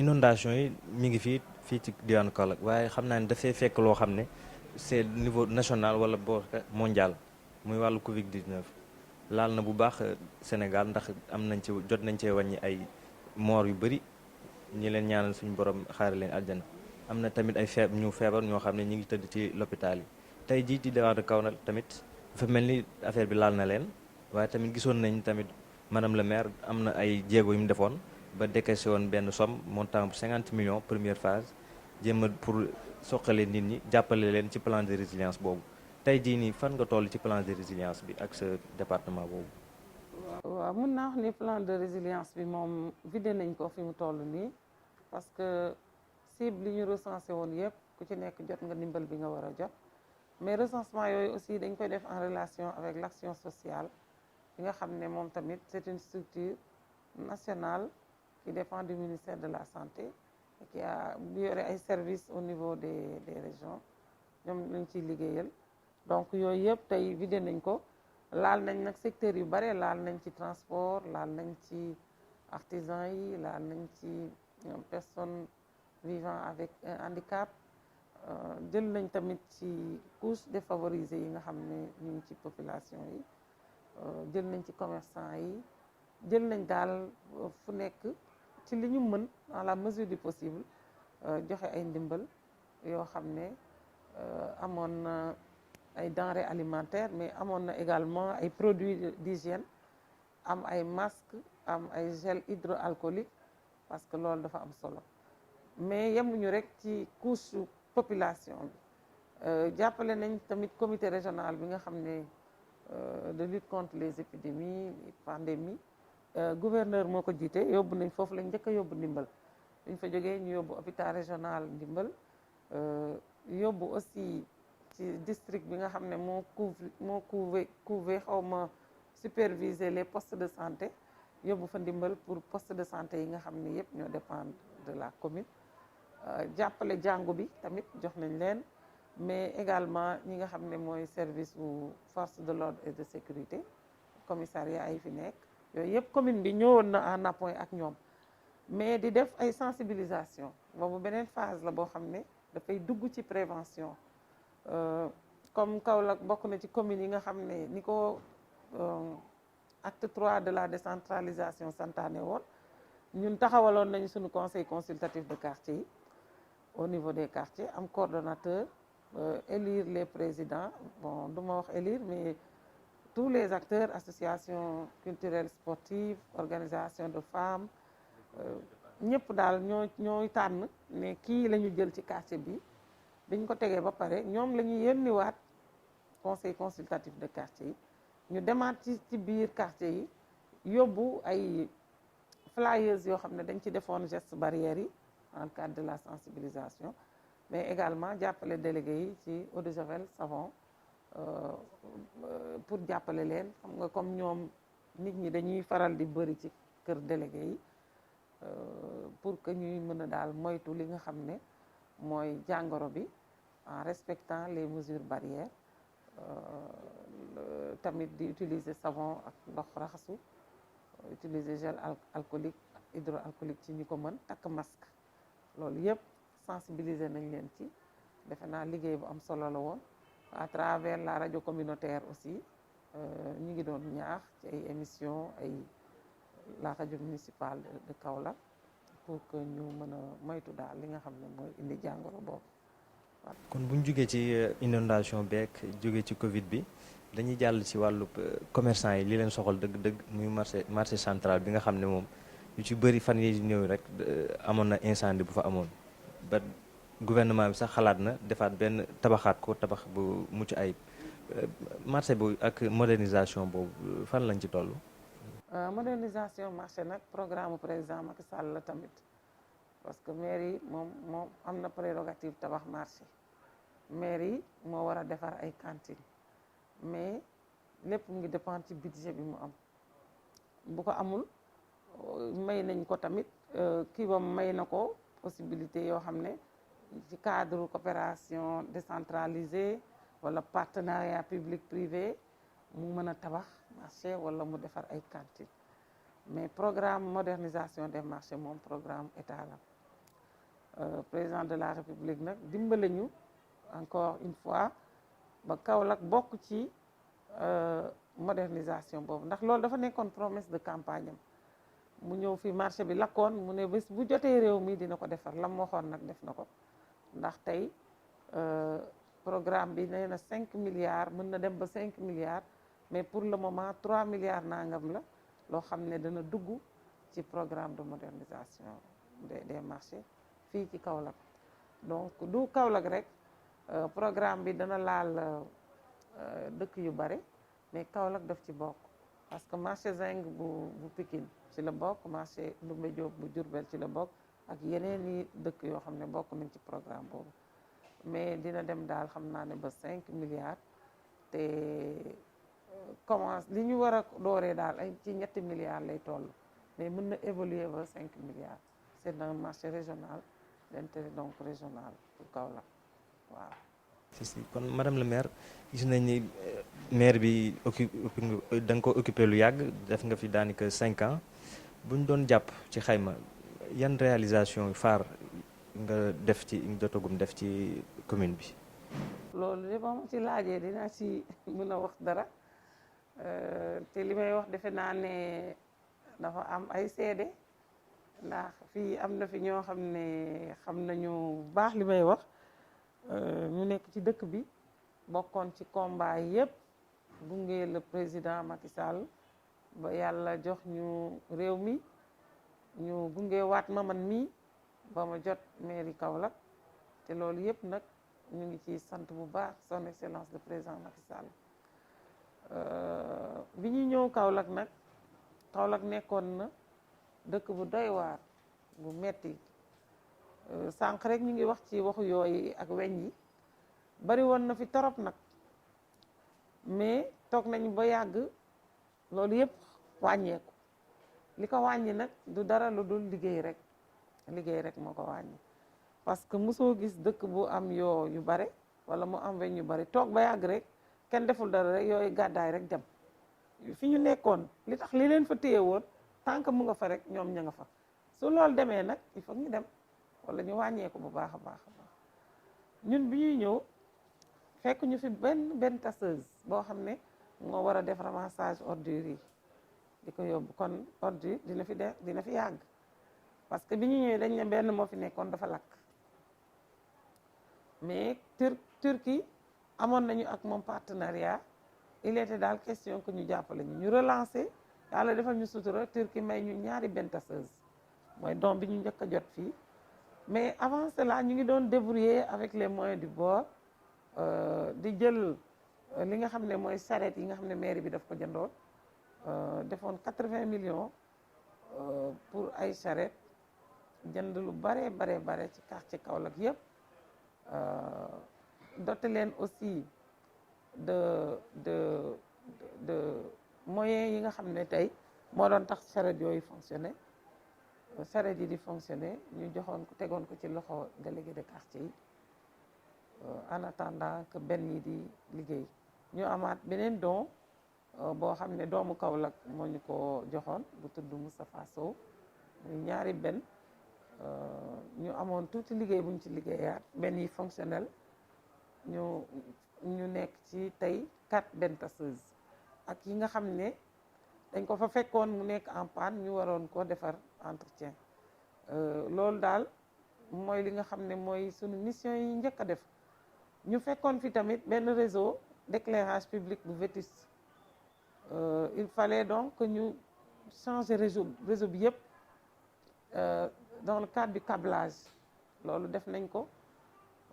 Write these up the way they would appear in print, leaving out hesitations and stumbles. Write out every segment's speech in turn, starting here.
inondation yi mi ngi fii ci diwaanu Kaolack waaye xam naa ne dafay fekk loo xam ne c'est niveau national wala boo mondial muy wàllu Covid 19 laal na bu baax Sénégal ndax am nañ ci jot nañ cee wàññi ay moor yu bëri ñi leen ñaanal suñu borom xaare leen aljana am na tamit ay ñu feebar ñoo xam ne ñu ngi tëdd ci l'hôpital yi tey jii ci diwaanu Kaolack tamit dafa mel ni affaire bi laal na leen waaye tamit gisoon nañ tamit madame le maire am na ay jéego yu mu defoon ba décaissé woon benn somme montant bu 50 millions première phase jéem a pour soqale nit ñi jàppale leen ci plan de résilience boobu tey jii nii fan nga toll ci plan de résilience bi ak sa département boobu. waaw mun naa wax ni plan de résilience bi moom vidé nañ ko fi mu toll nii parce que cible li ñu recensé woon yëpp ku ci nekk jot nga ndimbal bi nga war a jot mais recensement yooyu aussi dañ koy def en relation avec l'action sociale bi nga xam ne moom tamit c'est une structure nationale qui dépend du ministère de la santé et qui a bu yore ay services au niveau des régions ñoom lañ ciy liggéeyal donc yooyu yëpp tey vidé nañ ko laal nañ nag secteur yu bare laal nañ ci transport laal nañ ci artisans yi laal nañ ci personnes vivant avec un handicap jël nañ tamit ci couche défavorisée yi nga xam ne ñu ngi ci population yi jël nañ ci commerçant yi jël nañ daal fu nekk ci li ñu mën dans la mesure du possible joxe ay ndimbal yoo xam ne amoon na ay denrées alimentaires mais amoon na également ay produits d'hygiène am ay masques am ay gel hydroalcoolique parce que loolu dafa am solo mais yemuñu rek ci couche population bi jàppale nañ tamit comité régional bi nga xam ne de lutte contre les épidémies les pandémies gouverneur moo ko jiite yóbbu nañ foofu lañ njëkk a yóbbu ndimbal buñ fa jógee ñu yóbbu hôpital régional ndimbal yóbbu aussi ci district bi nga xam ne moo couvé xaw ma superviser les postes de santé yóbbu fa ndimbal pour poste de santé yi nga xam ne yëpp ñoo dépendre de la commune jàppale jàngu bi tamit jox nañ leen mais également ñi nga xam ne mooy service bu force de l'ordre et de sécurité commissariat yi fi nekk yooyu yëpp commune bi ñëwoon na en appoint ak ñoom mais di def ay sensibilisation boobu beneen phase la boo xam ne dafay dugg ci prévention comme Kaolack bokk na ci communes yi nga xam ne ni ko acte 3 de la décentralisation santaane woon ñun taxawaloon nañu suñu conseil consultatif de quartier yi au niveau des quartiers am coordonnateur élire les présidents bon du ma wax élire mais tous les acteurs associations culturelles sportives organisations de femmes ñëpp daal ñooy tànn ne kii la ñu jël ci quartier bi biñ ko tegee ba pare ñoom la ñuy yónniwaat conseil consultatif de quartier yi ñu demaat ci biir quartier yi yóbbu ay flyers yoo xam ne dañ ci defoon geste barrières yi en cadre de la sensibilisation mais également jàppale délégués yi ci eau de javel savon pour jàppale leen xam nga comme ñoom nit ñi dañuy faral di bëri ci kër délégué yi pour que ñuy mën a daal moytu li nga xam ne mooy jàngoro bi en respectant les mesures barrières tamit di utiliser savon ak ndox raxasu utiliser gel alcoolique hydroalcoolique ci ñi ko mën takk masque loolu yëpp sensibiliser nañ leen ci defe naa liggéey bu am solo la woon à travers la radio communautaire aussi ñu ngi doon ñaax ci ay émissions ay la radio municipale de Kaolack pour que ñu mën a moytu daal li nga xam ne mooy indi jàngoro boobu. kon bu ñu jógee ci inondation beek jógee ci Covid bi dañuy jàll ci wàllu commerçant yi li leen soxal dëgg-dëgg muy marché central bi nga xam ne moom yu ci bëri fan yi ñëw rek amoon na incendie bu fa amoon ba gouvernement bi sax xalaat na defaat benn tabaxaat ko tabax bu mucc ayib marché bu ak modernisation boobu fan lañ ci toll. modernisation marché nag programme président Macky Sall la tamit parce que maire yi moom am na prérogative tabax marché maire yi moo war a defar ay cantines mais lépp mu ngi dépendre ci budget bi mu am bu ko amul may nañ ko tamit kii ba may na ko possibilité yoo xam ne ci cadre coopération décentralisée wala partenariat public privé mu mën a tabax marché wala mu defar ay cantines mais programme modernisation des marchés moom programme état la président de la République nag dimbale ñu encore une fois ba Kaolack bokk ci modernisation boobu ndax loolu dafa nekkoon promesse de campagne am mu ñëw fi marché bi lakkoon mu ne bés bu jotee réew mi dina ko defar lam waxoon nag def na ko ndax tey programme bi nee na 5 milliards mën na dem ba 5 milliards mais pour le moment 3 milliards nangam la loo xam ne dana dugg ci programme de modernisation des marchés fii ci Kaolack donc du Kaolack rek programme bi dana laal dëkk yu bare mais Kaolack daf ci bokk parce que marché Zinc bu Pikine ci la bokk marché Ndoumbé Diop bu Diourbel ci la bokk ak yeneen i dëkk yoo xam ne bokk nañ ci programme boobu mais dina dem daal xam naa ne ba 5 milliards te commence li ñu war a dooree daal ay ci 3 milliards lay toll mais mën na évoluer ba 5 milliards c'est un marché régional d'intérêt donc régional pour Kaolack waaw. si kon madame le maire gis nañ ni maire bi da nga ko occupé lu yàgg def nga fi daanaka 5 ans bu ñu doon jàpp ci xayma yan réalisation phare nga def ci jotagum def ci commune bi. loolu de ba ma ci laajee dinaa ci mën a wax dara te li may wax defe naa ne dafa am ay seede ndax fii am na fi ñoo xam ne xam nañu bu baax li may wax ñu nekk ci dëkk bi bokkoon ci combat yépp gunge le président Macky Sall ba yàlla jox ñu réew mi ñu gunge waat ma man mii ba ma jot mairie Kaolack te loolu yépp nag ñu ngi ci sant bu baax son excellence le président Macky Sall bi ñu ñëw Kaolack nag Kaolack nekkoon na dëkk bu doy waar bu metti sànq rek ñu ngi wax ci waxu yooyu ak weñ yi bari woon na fi torop nag mais toog nañu ba yàgg loolu yëpp wàññeeku li ko wàññi nag du dara lu dul liggéey rek moo ko wàññi parce que mosoo gis dëkk bu am yoo yu bare wala mu am weñ yu bare toog ba yàgg rek kenn deful dara rek yooyu gàddaay rek dem fi ñu nekkoon li tax li leen fa téye woon tant que mu nga fa rek ñoom ña nga fa su loolu demee nag il faut ñu dem wala ñu wàññeeku bu baax a baax ñun bi ñuy ñëw fekk ñu fi benn tasseuse boo xam ne moo war a def ramassage ordures yi di ko yóbbu kon ordure dina fi yàgg parce que bi ñu ñëwee dañ ne benn moo fi nekkoon dafa lakk mais Turquie amoon nañu ak moom partenariat il était daal question que ñu jàppale ñu relancer yàlla defal ñu sutura Turquie may ñu ñaari benn tasseuse mooy don bi ñu njëkk a jot fii mais avant cela ñu ngi doon débrouiller avec les moyens du bord di jël li nga xam ne mooy charrette yi nga xam ne mairie bi daf ko jëndoon defoon 80 millions pour ay charrette jënd lu bare ci quartier Kaolack yëpp doté leen aussi de moyens yi nga xam ne tey moo doon tax charrette yooyu fonctionner charrette yi di fonctionner ñu joxoon ko tegoon ko ci loxo délégué de quartier yi en attendant que benn yi di liggéey ñu amaat beneen don boo xam ne doomu Kaolack moo ñu ko joxoon bu tudd Moustapha Sow muy ñaari benn ñu amoon tuuti liggéey buñ ci liggéeyaat benn yi fonctionnel ñu nekk ci tey 4 benn tasseuse ak yi nga xam ne dañ ko fa fekkoon mu nekk en panne ñu waroon ko defar entretien loolu daal mooy li nga xam ne mooy sunu mission yi njëkk a def ñu fekkoon fi tamit benn réseau d'éclairage public bu vétuste il fallait donc que ñu changer réseau bi yëpp dans le cadre du câblage loolu def nañ ko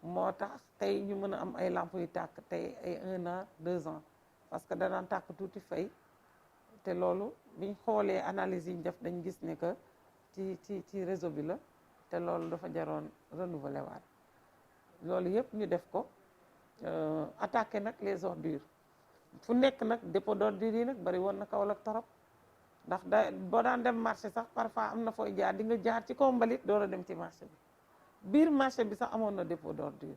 moo tax tey ñu mën a am ay lampes yu tàkk tey ay 1 an 2 ans parce que danaan tàkk tuuti fay te loolu biñ xoolee analyse yi ñu def dañ gis ne que ci réseau bi la te loolu dafa jaroon renouveler waat loolu yëpp ñu def ko attaquer nag les ordures fu nekk nag dépôt d'ordures yi nag bari woon na Kaolack torop ndax boo daan dem marché sax parfois am na fooy jaar di nga jaar ci kaw mbalit door a dem ci marché bi biir marché bi sax amoon na dépôt d'ordure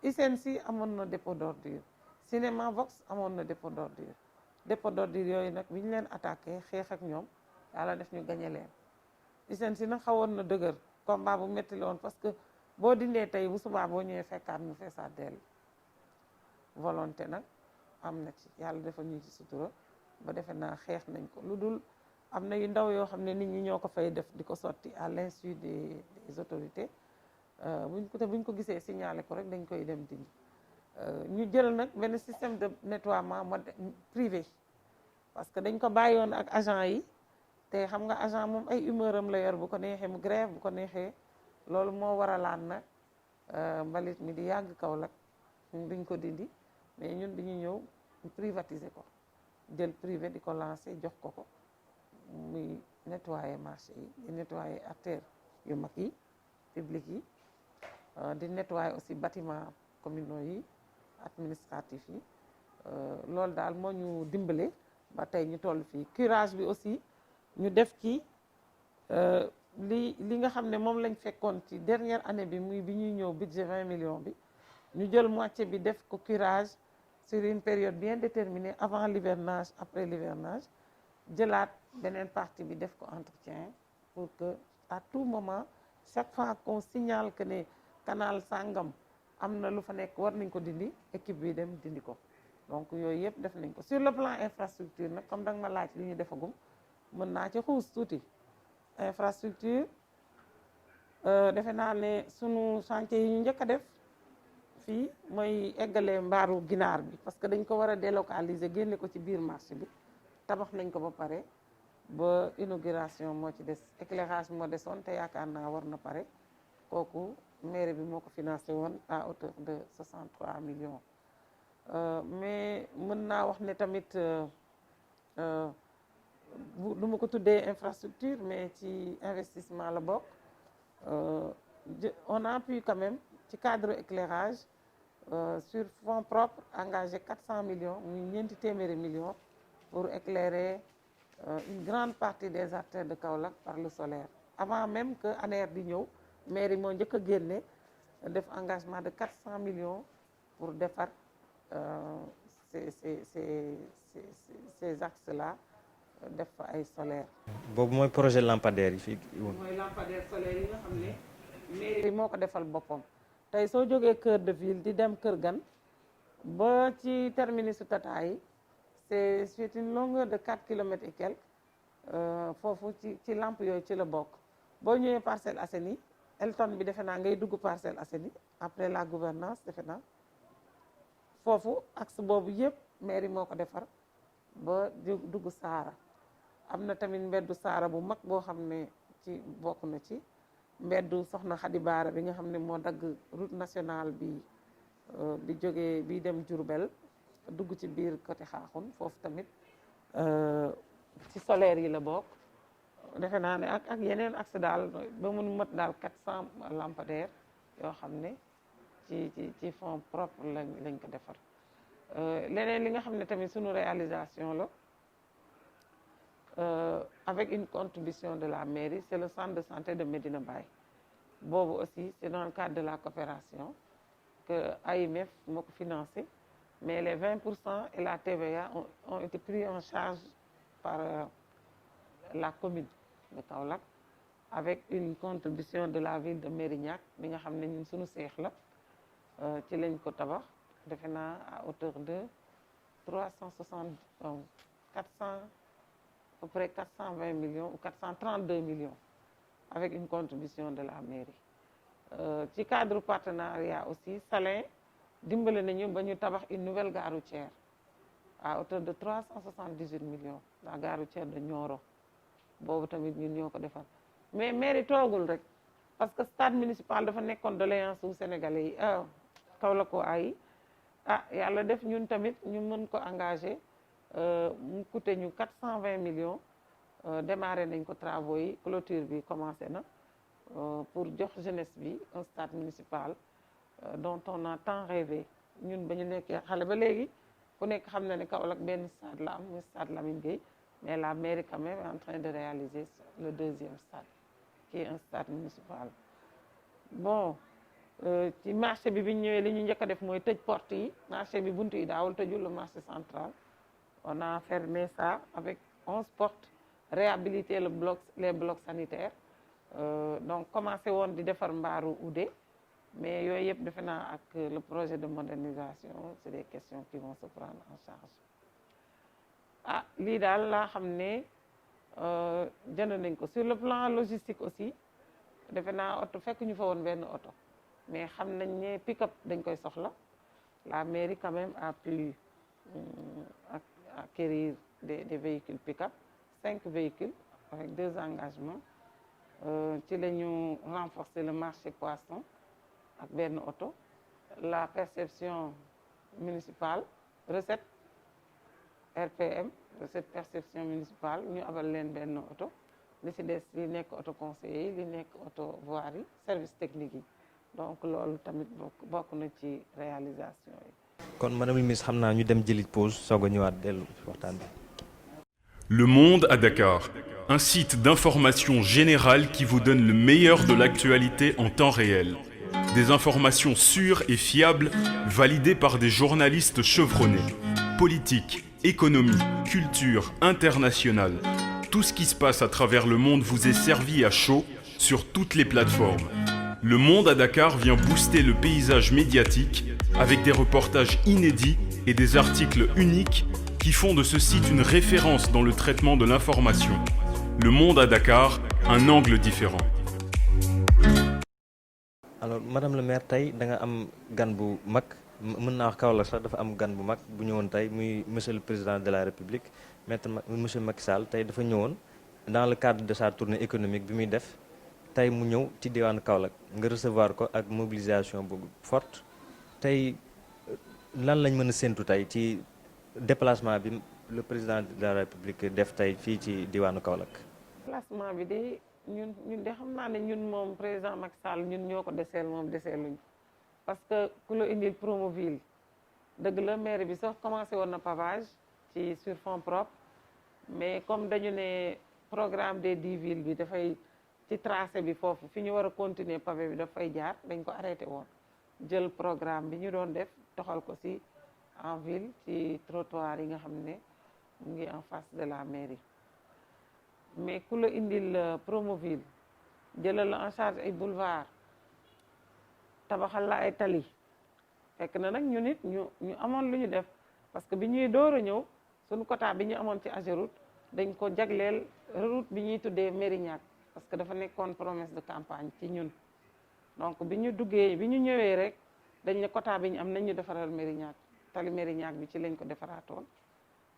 ICNC amoon na dépôt d'ordure Cinéma Vox amoon na dépôt d'ordure yooyu nag bi ñu leen attaqué xeex ak ñoom yàlla def ñu gañe leen ICNC nag xawoon na dëgër combat bu métti la woon parce que boo dindee tey bu subaa boo ñëwee fekkaat mu feesaat dell. volonté nag am na ci yàlla defal ñu ci sutura ba defe naa xeex nañ ko lu dul am na yu ndaw yoo xam ne nit ñi ñoo ko fay def di ko sotti à l'insu des autorités buñ ko gisee signalé ko rek dañ koy dem dindi. ñu jël nag benn système de nettoiement privé parce que dañ ko bàyyoon ak agent yi te xam nga agent moom ay humeur am la yor bu ko neexee mu grève bu ko neexee loolu moo waralaan nag mbalit mi di yàgg Kaolack duñ ko dindi mais ñun dañu ñëw privatiser ko jël privé di ko lancer jox ko muy nettoyer marché yi di nettoyer artères yu mag yi public yi di nettoyer aussi bâtiment communaux yi administratif yi loolu daal moo ñu dimbale ba tey ñu toll fii curage bi aussi ñu def ci li nga xam ne moom lañ fekkoon ci dernière année bi muy bi ñuy ñëw budget 20 millions bi ñu jël moitié bi def ko curage sur une période bien déterminée avant l'hivernage après l'hivernage jëlaat beneen partie bi def ko entretien pour que à tout moment chaque fois qu'on signale que ne canal sàngam am na lu fa nekk war nañ ko dindi équipe bi dem dindi ko donc yooyu yëpp def nañ ko sur le plan infrastructure nag comme danga ma laaj li ñu defagum mën naa ci xuus tuuti infrastructure defe naa ne sunu chantier yi ñu njëkk a def fii mooy eggalee mbaaru ginaar bi parce que dañ ko war a délocaliser génne ko ci biir marché bi tabax nañ ko ba pare ba inauguration moo ci des éclairage moo desoon te yaakaar naa war na pare kooku mairie bi moo ko financé woon à hauteur de 63 millions mais mën naa wax ne tamit du ma ko tuddee infrastructure mais ci investissement la bokk on a pu quand même ci cadre éclairage sur fonds propres engagé 400 millions muy ñeenti téeméeri millions pour éclairer une grande partie des artères de Kaolack par le solaire avant même que ANER di ñëw mairie moo njëkk a génne def engagement de 400 millions pour defar ces axes là def fa ay solaire boobu mooy projet lampadaire yi fii. mooy lampadaire solaire yi nga xam ne mairie moo ko defal boppam tey soo jógee cœur de ville di dem Kër Gan ba ci terminus Tata yi c'est une longueur de 4 kilomètres et quelques foofu ci lampe yooyu ci la bokk boo ñëwee Parcelles Assainies Elton bi defe naa ngay dugg Parcelles Assainies après la gouvernance defe naa foofu axe boobu yëpp mairie moo ko defar ba dugg Saara am na tamit mbeddu Saara bu mag boo xam ne ci bokk na ci mbeddu Soxna Xadi Baara bi nga xam ne moo dagg route nationale bi jógee bi dem Diourbel dugg ci biir côté Xaaxun foofu tamit ci solaire yi la bokk defe naa ne ak yeneen axe daal ba mun mat daal 400 lampadaires yoo xam ne ci fonds propre lañ ko defar leneen li nga xam ne tamit sunu réalisation la avec une contribution de la mairie c'est le centre de santé de Medina Baye boobu aussi c'est dans le cadre de la coopération que AIMF moo ko financé mais les 20% et la TVA ont été pris en charge par la commune de Kaolack avec une contribution de la ville de Mérignac bi nga xam ne ñun suñu seex la ci lañ ko tabax defe naa à hauteur de 400 à peu près 420 millions ou 432 millions avec une contribution de la mairie ci cadre partenariat aussi Salin dimbale nañu ba ñu tabax une nouvelle gare routière à hauteur de 378 millions la gare routière de Nioro boobu tamit ñun ñoo ko defar mais mairie toogul rek parce que stade municipal dafa nekkoon doléance wu Sénégalais yi Kaolack ay yàlla def ñun tamit ñu mën ko engagé mu coûté ñu 420 millions démarré nañ ko travaux yi clôture bi commencé na pour jox jeunesse bi un stade municipal dont on a tant rêvé ñun ba ñu nekkee xale ba léegi ku nekk xam na ne Kaolack benn stade la am muy stade Lamine Gueye mais la mairie quand même est en train de réaliser le deuxième stade qui est un stade municipal bon ci marché bi ñu ñëwee li ñu njëkk a def mooy tëj porte yi marché bi buntu yi daawul tëjul le marché central on a fermé ça avec 11 portes réhabilité les blocs sanitaires donc commencé woon di defar mbaaru Oudé mais yooyu yëpp defe naa ak le projet de modernisation c'est des questions qui vont se prendre en charge. Ah lii daal laa xam ne jënd nañ ko. Sur le plan logistique aussi defe naa oto fekk ñu fa woon benn oto, mais xam nañ ne pick-up dañ koy soxla. La mairie quand même a pu acquérir des véhicules pick-up, 5 véhicules avec 2 engagements. Ci la ñu renforcer le marché poisson ak benn oto. La perception municipale, recette RPM, recette perception municipale, ñu abal leen benn oto. Li ci des li nekk auto conseiller, li nekk auto voirie, service technique yi. Donc loolu tamit bokk na ci réalisation yi. kon madame la ministre xam naa ñu dem jëli pause soog a ñëwaat dellu waxtaan bi. Le Monde à Dakar, un site d'information générale qui vous donne le meilleur de l'actualité en temps réel. Des informations sûres et fiables, validées par des journalistes chevronnés. Politique, économie, culture, internationale. Tout ce qui se passe à travers le monde vous est servi à chaud sur toutes les plateformes. Le Monde à Dakar vient booster le paysage médiatique avec des reportages inédits et des articles uniques qui font de ce site une référence dans le traitement de l'information. Le Monde à Dakar, un angle différent. Alors madame le maire tey da nga am gan bu mag mën naa wax Kaolack sax dafa am gan bu mag bu ñëwoon tey muy monsieur le président de la République maître monsieur Macky Sall tey dafa ñëwoon dans le cadre de sa tournée économique bi muy def tey mu ñëw ci diwaanu Kaolack nga recevoir ko ak mobilisation bu forte tey lan lañ mën a séntu tey ci déplacement bi le président de la République def tey fii ci diwaanu Kaolack. Déplacement bi de ñun de xam naa ne ñun moom président Macky Sall ñun ñoo ko deseel moom deseeluñ parce que ku la indil Promoville dëgg la maire bi sax commencé woon na pavage ci sur fonds propres mais comme dañu ne programme des 10 villes bi dafay ci tracé bi foofu fi ñu war a continuer pavé bi dafay jaar dañ ko arrêté woon jël programme bi ñu doon def toxal ko ci en ville ci trottoir yi nga xam ne mu ngi en face de la mairie mais ku la indil Promoville jëlal la en charge ay boulevard tabaxal la ay tali fekk na nag ñu nit ñu amoon lu ñu def parce que bi ñuy door a ñëw suñu quota bi ñu amoon ci AGEROUTE dañ ko jagleel route bi ñuy tuddee Mérignac parce que dafa nekkoon promesse de campagne ci ñun donc bi ñu ñëwee rek dañ ne quota bi ñu am nañ ñu defaral Mérignac tali Mérignac bi ci lañ ko defaraatoon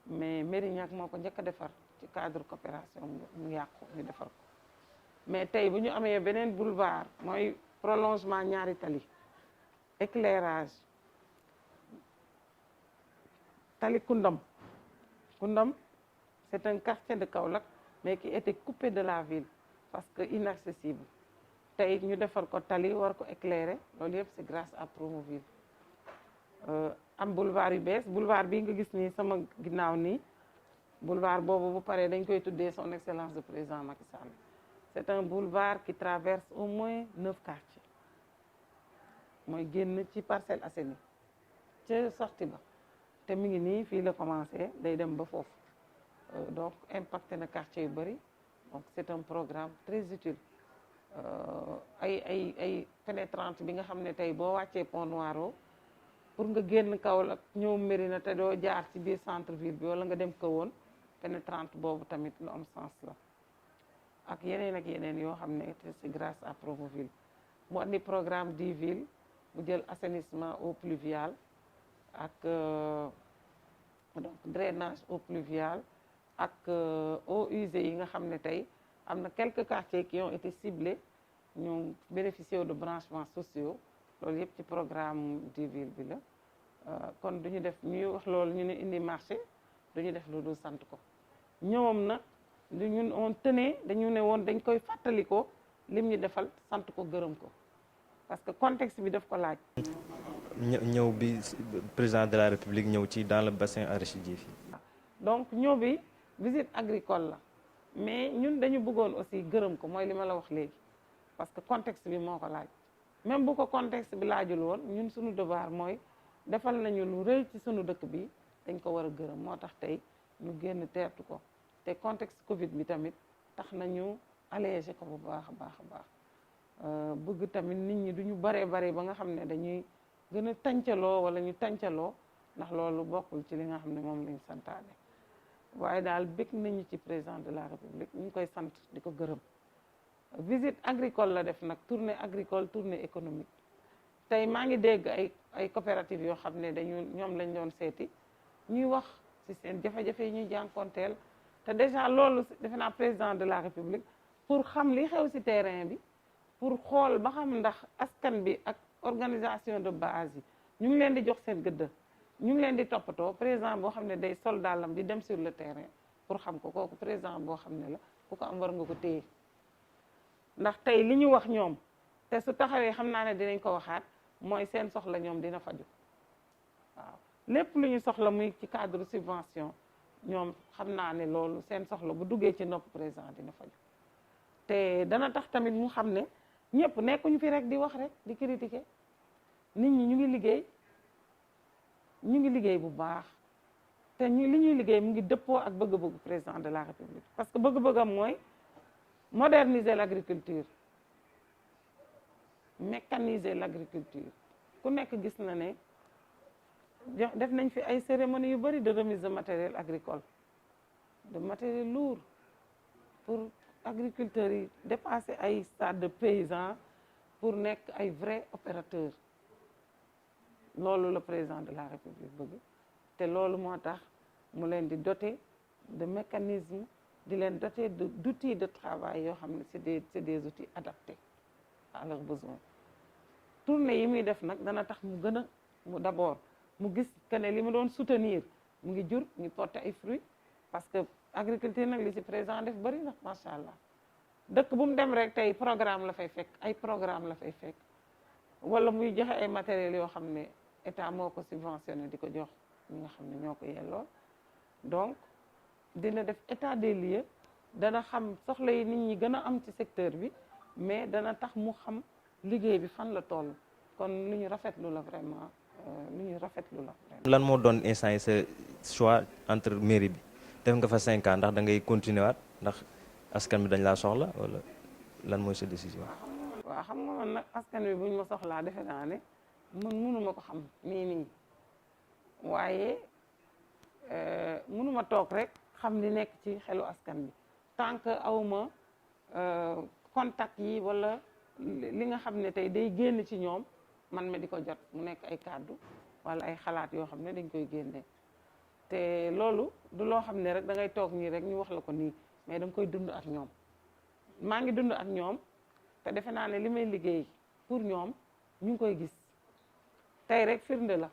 mais Mérignac moo ko njëkk a defar ci cadre coopération mu yàqu ñu defar ko mais tey bu ñu amee beneen boulevard mooy prolongement ñaari tali éclairage tali Koundam c'est un quartier de Kaolack mais qui était coupé de la ville parce que inaccessible tey ñu defar ko tali war ko éclairer loolu yëpp c'est grâce à Promoville am boulevard yu bees boulevard bii nga gis nii sama ginnaaw nii boulevard boobu bu paree dañ koy tuddee son excellence de président Macky Sall c'est un boulevard qui traverse au moins 9 quartiers mooy génn ci Parcelles Assainies ca sortie ba te mi ngi nii fii la commencé day dem ba foofu donc impacté na quartier yu bëri donc c'est un programme très utile ay pénétrante bi nga xam ne tey boo wàccee Pont Noiro pour nga génn Kaolack ñëw Mérina te doo jaar ci biir centre ville bi wala nga dem Kahone pénétrante boobu tamit lu am sens la ak yeneen yoo xam ne c'est grâce à Promoville mu andi programme 10 villes mu jël assainissement eau pluviale ak donc drainage eau pluviale ak eaux usées yi nga xam ne tey am na quelques quartiers qui ont été ciblés ñu bénéficié de branchements sociaux loolu yëpp ci programme 10 villes bi la kon duñu def ñuy wax loolu ñu ne indi marché duñu def lu dul sant ko ñoom nag ñun on tenait dañu ne woon dañ koy fàttalikoo lim ñu defal sant ko gërëm ko parce que contexte bi daf ko laaj. ñëw bi président de la République ñëw ci dans le bassin arachidier fii. donc ñëw bi visite agricole la mais ñun dañu bëggoon aussi gërëm ko mooy li ma la wax léegi parce que contexte bi moo ko laaj même bu ko contexte bi laajul woon ñun suñu devoir mooy defal nañu lu rëy ci suñu dëkk bi dañ ko war a gërëm moo tax tey ñu génn teertu ko te contexte Covid bi tamit tax nañu allégé ko bu baax a baax a baax bëgg tamit nit ñi duñu bare ba nga xam ne dañuy gën a tàncaloo wala ñu tàncaloo ndax loolu bokkul ci li nga xam ne moom lañ santaane waaye daal bëgg nañu ci président de la république ñu ngi koy sant di ko gërëm visite agricole la def nag tournée agricole tournée économique tey maa ngi dégg ay coopératives yoo xam ne ñoom lañ doon seeti ñuy wax ci seen jafe-jafe yi ñuy jànkonteel te déjà loolu defe naa président de la république pour xam li xew ci terrain bi pour xool ba xam ndax askan bi ak organisation de base yi ñu ngi leen di jox seen gëdd ñu ngi leen di toppatoo président boo xam ne day sol dàllam di dem sur le terrain pour xam ko kooku président boo xam ne la ku ko am war nga ko téye ndax tey li ñu wax ñoom te su taxawee xam naa ne dinañ ko waxaat mooy seen soxla ñoom dina faju waaw lépp lu ñu soxla muy ci cadre subvention ñoom xam naa ne loolu seen soxla bu duggee ci nopp président dina faju te dana tax tamit mu xam ne ñëpp nekkuñu fi rek di wax rek di critiquer nit ñi ñu ngi liggéey bu baax te li ñuy liggéey mu ngi dëppoo ak bëgg-bëggu président de la république parce que bëgg-bëggam mooy moderniser l'agriculture mécaniser l'agriculture ku nekk gis na ne def nañ fi ay cérémonie yu bari de remise de matériel agricole de matériel lourd pour agriculteurs yi dépasser ay stade de paysans pour nekk ay vrais opérateurs loolu le président de la république bëgg te loolu moo tax mu leen di doter de mécanismes di leen doter d'outils de travail yoo xam ne c'est des outils adaptés à leurs besoins tournée yi muy def nag dana tax mu gën a mu d'abord mu gis que ne li mu doon soutenir mu ngi jur ñu porter ay fruits parce que agriculture nag li ci président def bari na macha allah dëkk bu mu dem rek tey programme la fay fekk ay programme la fay fekk wala muy joxe ay matériels yoo xam ne état moo ko subventionné di ko jox ñi nga xam ne ñoo ko yelloo donc dina def état des lieux dana xam soxla yi nit ñi gën a am ci secteur bi mais dana tax mu xam liggéey bi fan la toll kon lu ñu rafetlu la vraiment lu ñu rafetlu la vraiment. lan moo doon instant yi sa choix entre mairie bi def nga fa 5 ans ndax da ngay continuer waat ndax askan bi dañ laa soxla wala lan mooy sa décision. waaw xam nga man nag askan bi buñ ma soxlaa defe naa ne man mënuma ko xam nii waaye mënuma toog rek xam li nekk ci xelu askan bi tant que awma contact yi wala li nga xam ne tey day génn ci ñoom man ma di ko jot mu nekk ay kàddu wala ay xalaat yoo xam ne dañ koy génne te loolu du loo xam ne rek da ngay toog nii rek ñu wax la ko nii mais da nga koy dund ak ñoom maa ngi dund ak ñoom te defe naa ne li may liggéey pour ñoom ñu ngi koy gis tey rek firnde la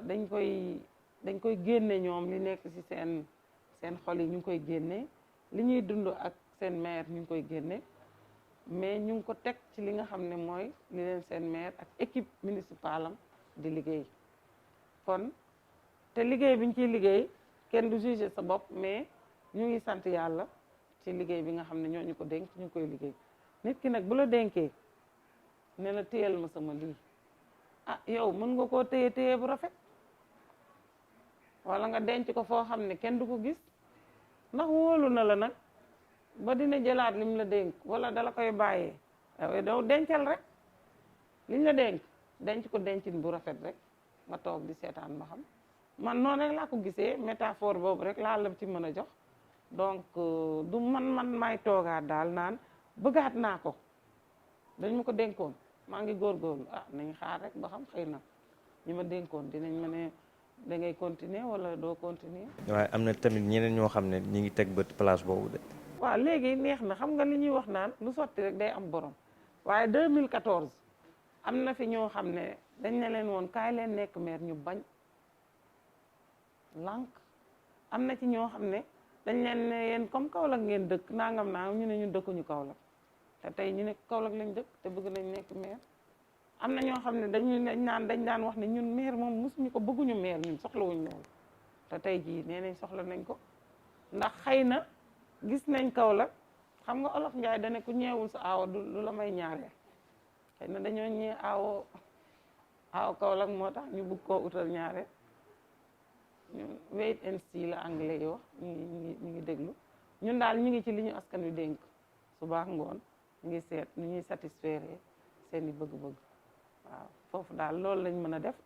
dañ koy génne ñoom li nekk ci seen xol yi ñu ngi koy génne li ñuy dund ak seen maire ñu ngi koy génne mais ñu ngi ko teg ci li nga xam ne mooy li leen seen maire ak équipe municipale am di liggéey kon te liggéey bi ñu ciy liggéey kenn du juger sa bopp mais ñu ngi sant yàlla ci liggéey bi nga xam ne ñooñu ko dénk ñu ngi koy liggéey nit ki nag bu la dénkee ne la téyel ma sama lii ah yow mën nga koo téye bu rafet wala nga denc ko foo xam ne kenn du ko gis ndax wóolu na la nag ba dina jëlaat lim la dénk wala dala koy bàyyee yow daw dencal rek liñ la denc ko dencin bu rafet rek nga toog di seetaan ba xam man noonu rek laa ko gisee métaphore boobu rek laa la ci mën a jox donc du man may toogaat daal naan bëggaat naa ko dañ ma ko dénkoon maa ngi góorgóorlu nañ xaar rek ba xam xëy na ñi ma dénkoon dinañ ma ne da ngay continuer wala doo continuer. waaye am na tamit ñeneen ñoo xam ne ñi ngi teg bët place boobu de. waaw léegi neex na xam nga li ñuy wax naan lu sotti rek day am borom waaye 2014 am na fi ñoo xam ne dañ ne leen woon kaay leen nekk maire ñu bañ lànk am na ci ñoo xam ne dañ leen ne yéen comme Kaolack ngeen dëkk nangam naa ñu ne ñu dëkkuñu Kaolack te tey ñu ne Kaolack lañ dëkk te bëgg nañ nekk maire am na ñoo xam ne dañ daan wax ne ñun maire moom mosuñu ko bëgguñu maire ñun soxlawuñ loolu te tey jii nee nañ soxla nañ ko ndax xëy na gis nañ Kaolack xam nga olof Njaay dane ku ñeewul sa aawo du la may ñaareel xëy na dañoo ñee aawo Kaolack moo tax ñu bëgg koo utal ñaareel wait and see la anglais yi wax ñu ngi déglu ñun daal ñu ngi ci li ñu askan wi dénk suba ak ngoon ñu ngi seet ni ñuy satisfaire seen i bëgg-bëgg waaw foofu daal loolu lañ mën a def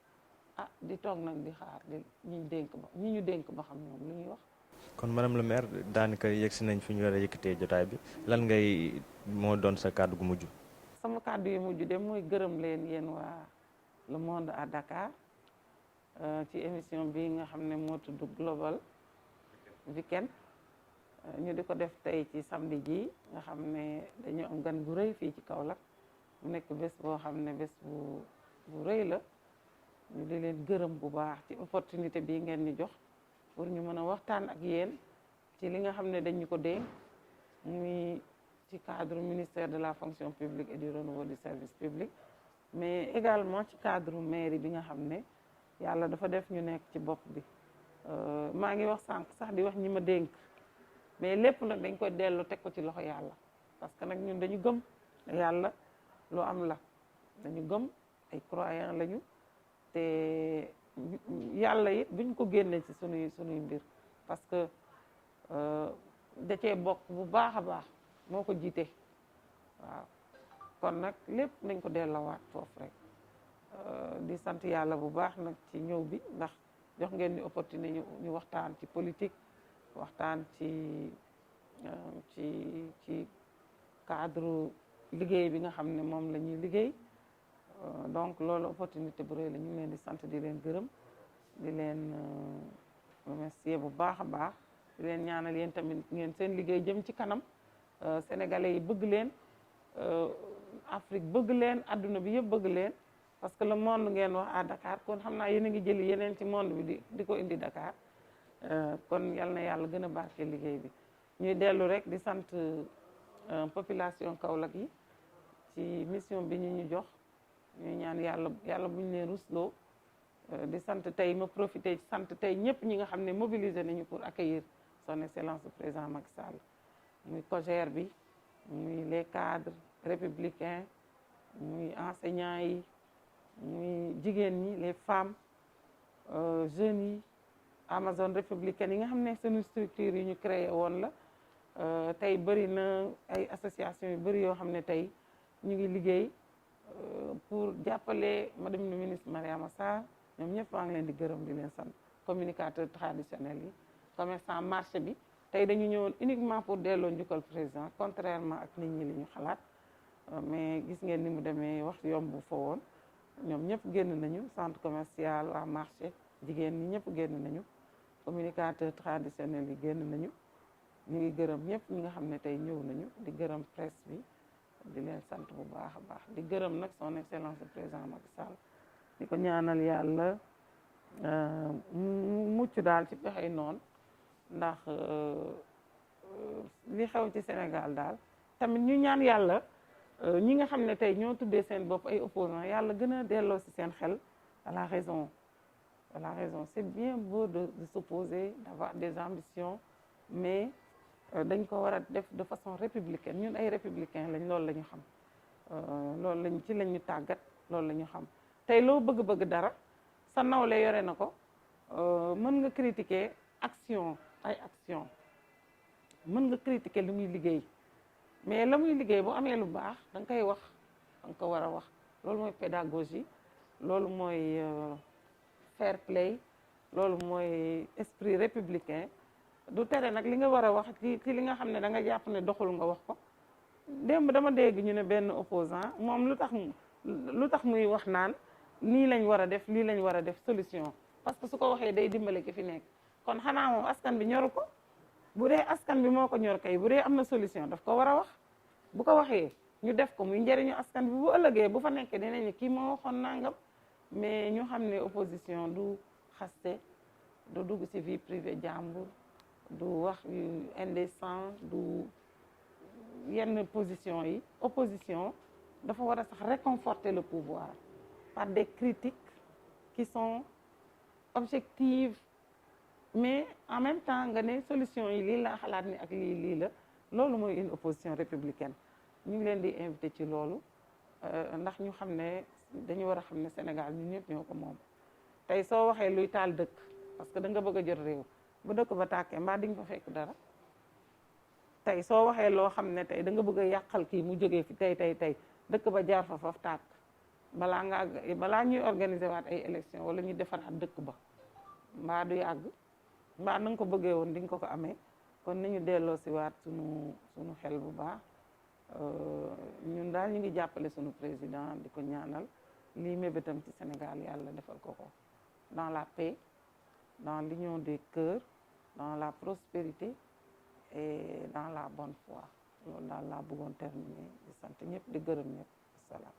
di toog nag di xaar ñi ñu dénk ba xam ñoom lu ñuy wax. kon madame le maire daanaka yegsi nañ fi ñu war a yëkkatee jotaay bi lan ngay moo doon sa kàddu gu mujj. sama kàddu yu mujj de mooy gërëm leen yéen waa Le Monde à Dakar ci émission bi nga xam ne moo tudd Global Weekend ñu di ko def tey ci samedi ji nga xam ne dañu am gan gu rëy fii ci Kaolack mu nekk bés boo xam ne bés bu rëy la ñu di leen gërëm bu baax ci opportunité bii ngeen ñu jox pour ñu mën a waxtaan ak yéen ci li nga xam ne dañu ko dénk muy ci cadre ministère de la fonction publique et du renouveau du service public mais également ci cadre mairie bi nga xam ne yàlla dafa def ñu nekk ci bopp bi maa ngi wax sànq sax di wax ñi ma dénk mais lépp nag dañ koy dellu teg ko ci loxo yàlla parce que nag ñun dañu gëm yàlla lu am la dañu gëm ay croyants lañu te yàlla it buñ ko génnee ci sunuy mbir parce que da cee bokk bu baax a baax moo ko jiite waaw kon nag lépp nañ ko delloowaat foofu rek di sant yàlla bu baax nag ci ñëw bi ndax jox ngeen ni opportunité ñu waxtaan ci politique waxtaan ci cadre liggéey bi nga xam ne moom la ñuy liggéey donc loolu opportunité bu rëy la ñu ngi leen di sant di leen gërëm di leen remercier bu baax a baax di leen ñaanal yéen tamit ngeen seen liggéey jëm ci kanam sénégalais yi bëgg leen Afrique bëgg leen adduna bi yëpp bëgg leen parce que le monde ngeen wax à Dakar kon xam naa yéen a ngi jëli yeneen ci monde bi di ko indi Dakar kon yal na yàlla gën a barke liggéey bi ñuy dellu rek di sant population Kaolack yi ci mission bi ñu jox ñuy ñaan yàlla buñ leen rusloo di sant tey ma profité ci sant tey ñëpp ñi nga xam ne mobilisé nañu pour accueillir son excellence le président Macky Sall muy COJER bi muy les cadres républicains muy enseignants yi muy jigéen ñi les femmes jeunes yi Amazone républicaine yi nga xam ne seen structure yi ñu créé woon la tey bëri na ay association yu bëri yoo xam ne tey ñu ngi liggéey pour jàppale madame le ministre Mariama Sarr ñoom ñëpp maa ngi leen di gërëm di leen sant communicateur traditionnel yi commerçant marché bi tey dañu ñëwoon uniquement pour delloo njukkal président contrairement ak nit ñi li ñu xalaat mais gis ngeen ni mu demee wax yomb fa woon ñoom ñëpp génn nañu centre commercial waa marché jigéen ñi ñëpp génn nañu communicateur traditionnel yi génn nañu ñu ngi gërëm ñëpp ñi nga xam ne tey ñëw nañu di gërëm presse bi di leen sant bu baax a baax di gërëm nag son excellence le président Macky Sall di ko ñaanal yàlla mucc daal ci pexey noonu ndax li xew ci Sénégal daal tamit ñu ñaan yàlla ñi nga xam ne tey ñoo tuddee seen bopp ay opposants yàlla gën a delloo si seen xel à la raison c'est bien beau de s'opposer d'avoir des ambitions mais dañ ko war a def de façon républicaine ñun ay républicain lañ loolu la ñu xam loolu lañ ci lañ ñu tàggat loolu la ñu xam tey loo bëgg-bëgg dara sa nawle yore na ko mën nga critiquer action mën nga critiquer lu muy liggéey mais la muy liggéey bu amee lu baax da nga koy wax da nga ko war a wax loolu mooy pédagogie loolu mooy fair play loolu mooy esprit républicain du tere nag li nga war a wax ci li nga xam ne da nga jàpp ne doxul nga wax ko démb dama dégg ñu ne benn opposant moom lu tax muy wax naan nii lañ war a def lii lañ war a def solution parce que su ko waxee day dimbale ki fi nekk kon xanaa moom askan bi ñoru ko bu dee askan bi moo ko ñor kay bu dee am na solution daf ko war a wax bu ko waxee ñu def ko muy njëriñu askan bi bu ëllëgee bu fa nekkee dinañu kii moo waxoon nangam mais ñu xam ne opposition du xaste du dugg ci vie privée jàmbur du wax yu indécent du yenn position yi opposition dafa war a sax réconforter le pouvoir par des critiques qui sont objectives mais en même temps nga ne solution yi lii laa xalaat ni ak lii la loolu mooy une opposition républicaine ñu ngi leen di invité ci loolu ndax ñu xam ne dañu war a xam ne Sénégal ñun ñëpp ñoo ko moom tey soo waxee luy taal dëkk parce que da nga bëgg a jot réew bu dëkk ba tàkkee mbaa di nga fa fekk dara tey soo waxee loo xam ne tey da nga bëgg a yàqal kii mu jógee fi tey dëkk ba jaar fa faf tàkk balaa ñuy organiser waat ay élection wala ñuy defaraat dëkk ba mbaa du yàgg mbaa na nga ko bëggee woon di nga ko amee kon nañu delloo si waat sunu xel bu baax ñun daal ñu ngi jàppale sunu président di ko ñaanal lii mébétam ci Sénégal yàlla defal ko dans la paix, dans l'union des cœurs, dans la prospérité et dans la bonne foi loolu daal laa bëggoon terminer di sant ñëpp di gërëm ñëpp asalaam.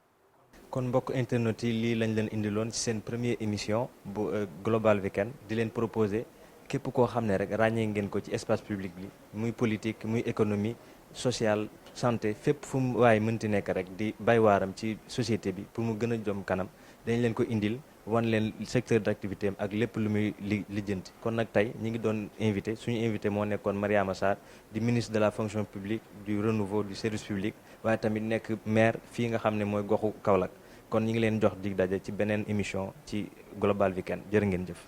kon mbokk internet yi lii lañ leen indiloon ci seen première émission bu Global Weekend di leen proposer képp koo xam ne rek ràññee ngeen ko ci espace public bi muy politique muy économie sociale santé fépp fu mu waaye mënti nekk rek di bay waaram ci société bi pour mu gën a jom kanam dañ leen ko indil wan leen secteur d'activité am ak lépp lu muy lijjanti kon nag tey ñi ngi doon invité suñu invité moo nekkoon Mariama Sarr di ministre de la fonction publique du renouveau du service public waaye tamit nekk maire fii nga xam ne mooy goxu Kaolack kon ñi ngi leen jox dig daje ci beneen émission ci Global Weekend jërë ngeen jëf